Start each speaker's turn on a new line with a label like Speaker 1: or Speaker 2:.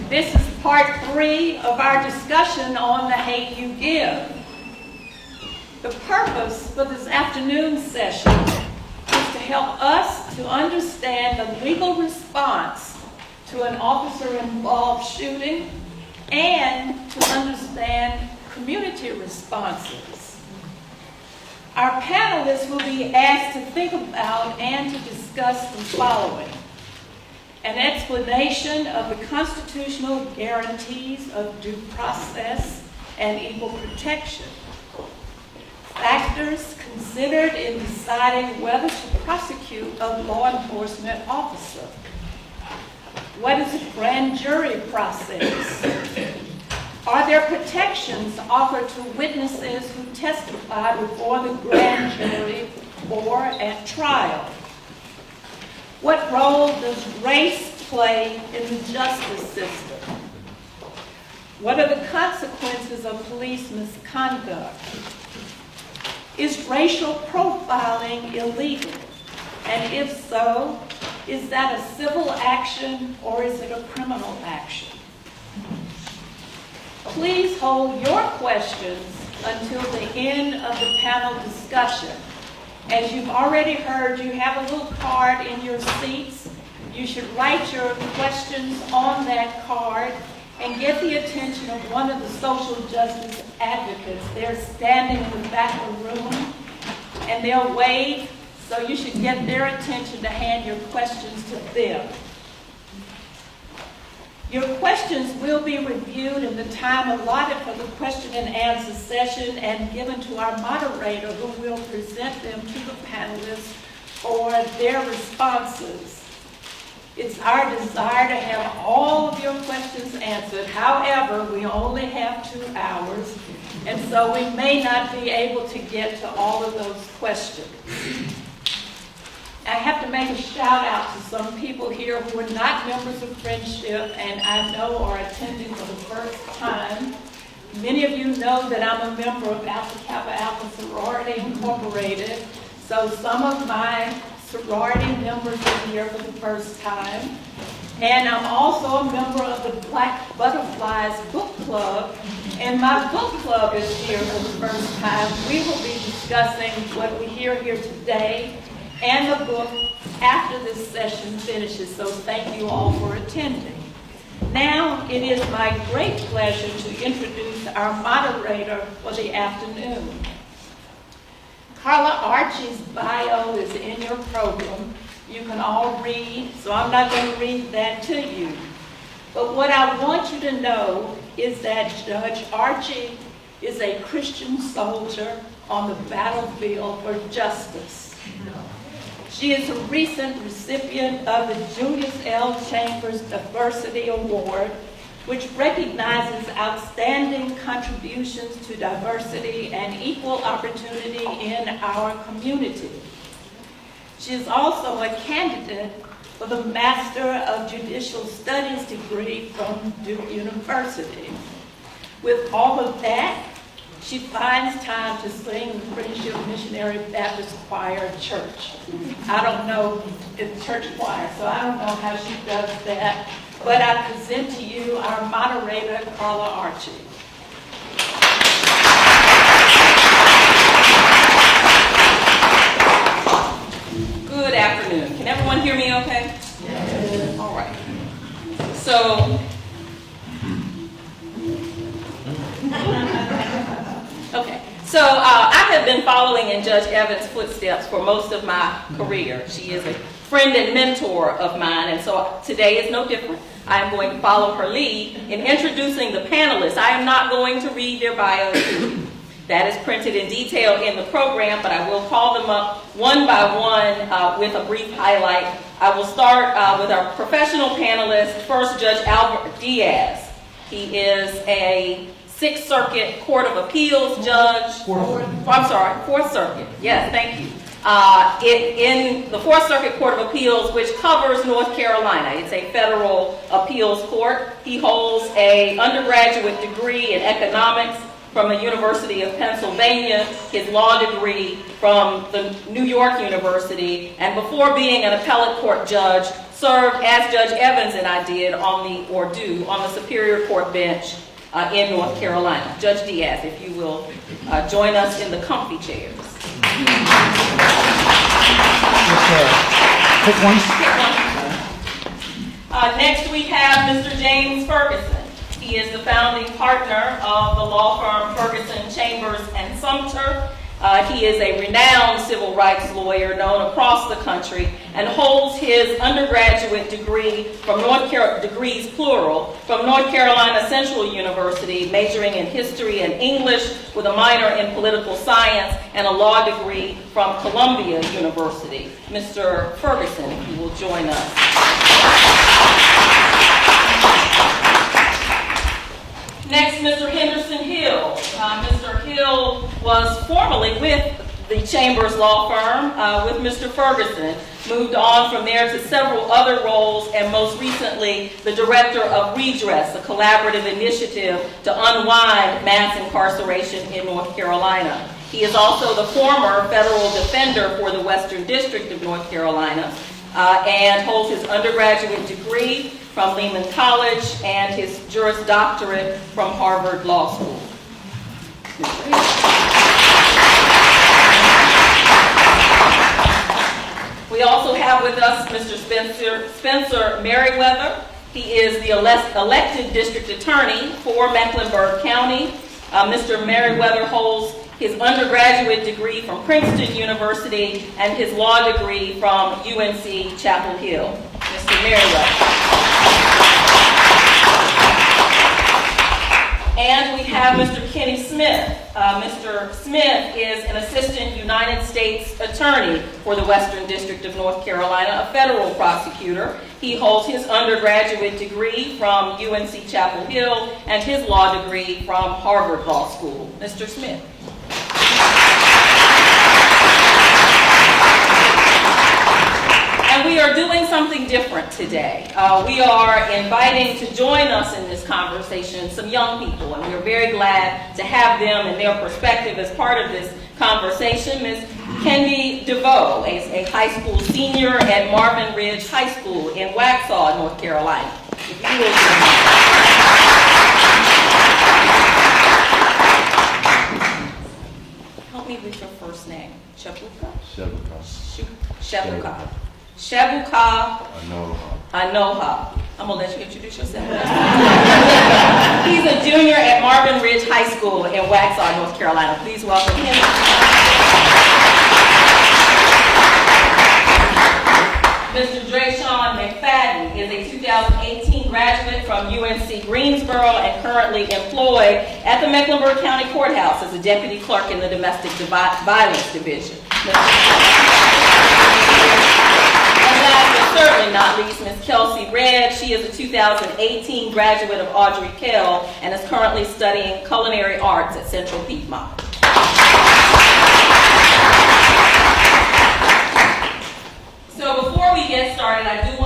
Speaker 1: This is part 3 of our discussion on the hate you give. The purpose for this afternoon session is to help us to understand the legal response to an officer-involved shooting and to understand community responses. Our panelists will be asked to think about and to discuss the following: an explanation of the constitutional guarantees of due process and equal protection, factors considered in deciding whether to prosecute a law enforcement officer, what is a grand jury process, are there protections offered to witnesses who testify before the grand jury or at trial, what role does race play in the justice system, what are the consequences of police misconduct, is racial profiling illegal? And if so, is that a civil action or is it a criminal action? Please hold your questions until the end of the panel discussion. As you've already heard, you have a little card in your seats. You should write your questions on that card and get the attention of one of the social justice advocates. They're standing in the back of the room, and they'll wave, so you should get their attention to hand your questions to them. Your questions will be reviewed in the time allotted for the question and answer session and given to our moderator, who will present them to the panelists for their responses. It's our desire to have all of your questions answered. However, we only have 2 hours, and so we may not be able to get to all of those questions. I have to make a shout out to some people here who are not members of Friendship and I know are attending for the first time. Many of you know that I'm a member of Alpha Kappa Alpha Sorority Incorporated, so some of my sorority members are here for the first time. And I'm also a member of the Black Butterflies Book Club, and my book club is here for the first time. We will be discussing what we hear here today and the book after this session finishes, so thank you all for attending. Now, it is my great pleasure to introduce our moderator for the afternoon. Carla Archie's bio is in your program. You can all read, so I'm not going to read that to you. But what I want you to know is that Judge Archie is a Christian soldier on the battlefield for justice. She is a recent recipient of the Julius L. Chambers Diversity Award, which recognizes outstanding contributions to diversity and equal opportunity in our community. She is also a candidate for the Master of Judicial Studies degree from Duke University. With all of that, she finds time to sing in the Friendship Missionary Baptist Choir Church. I don't know, it's church choir, so I don't know how she does that. But I present to you our moderator, Carla Archie. Good afternoon. Can everyone hear me okay? Yes. All right. So, okay. So I have been following in Judge Evans' footsteps for most of my career. She is a friend and mentor of mine, and so today is no different. I am going to follow her lead in introducing the panelists. I am not going to read their bios to you. That is printed in detail in the program, but I will call them up one by one with a brief highlight. I will start with our professional panelist. First, Judge Albert Diaz. He is a Sixth Circuit Court of Appeals judge. Fourth Circuit. Yes, thank you. In the Fourth Circuit Court of Appeals, which covers North Carolina. It's a federal appeals court. He holds an undergraduate degree in economics
Speaker 2: from the University of Pennsylvania, his law degree from the New York University, and before being an appellate court judge, served as Judge Evans and I did on the Superior Court bench in North Carolina. Judge Diaz, if you will join us in the comfy chairs.
Speaker 3: Pick one.
Speaker 2: Next we have Mr. James Ferguson. He is the founding partner of the law firm Ferguson, Chambers, and Sumter. He is a renowned civil rights lawyer known across the country and holds his undergraduate degree from degrees plural, from North Carolina Central University, majoring in history and English with a minor in political science, and a law degree from Columbia University. Mr. Ferguson, if you will join us. Next, Mr. Henderson Hill. Mr. Hill was formerly with the Chambers Law Firm with Mr. Ferguson, moved on from there to several other roles, and most recently the Director of Redress, a collaborative initiative to unwind mass incarceration in North Carolina. He is also the former federal defender for the Western District of North Carolina and holds his undergraduate degree from Lehman College and his Juris Doctorate from Harvard Law School. We also have with us Mr. Spencer Merriweather. He is the elected district attorney for Mecklenburg County. Mr. Merriweather holds his undergraduate degree from Princeton University and his law degree from UNC Chapel Hill. Mr. Merriweather. And we have Mr. Kenny Smith. Mr. Smith is an assistant United States attorney for the Western District of North Carolina, a federal prosecutor. He holds his undergraduate degree from UNC Chapel Hill and his law degree from Harvard Law School. Mr. Smith. And we are doing something different today. We are inviting to join us in this conversation some young people, and we're very glad to have them and their perspective as part of this conversation. Ms. Kendi DeVoe is a high school senior at Marvin Ridge High School in Waxhaw, North Carolina. If you will help me with your first name. Shebuka? Shebuka. Shebuka Anoha. I'm going to let you introduce yourself. He's a junior at Marvin Ridge High School in Waxhaw, North Carolina. Please welcome him. Mr. Drayshawn McFadden is a 2018 graduate from UNC Greensboro and currently employed at the Mecklenburg County Courthouse as a deputy clerk in the Domestic Violence Division. And last but certainly not least, Ms. Kelsey Redd. She is a 2018 graduate of Audrey Kell and is currently studying culinary arts at Central Piedmont. So before we get started, I do want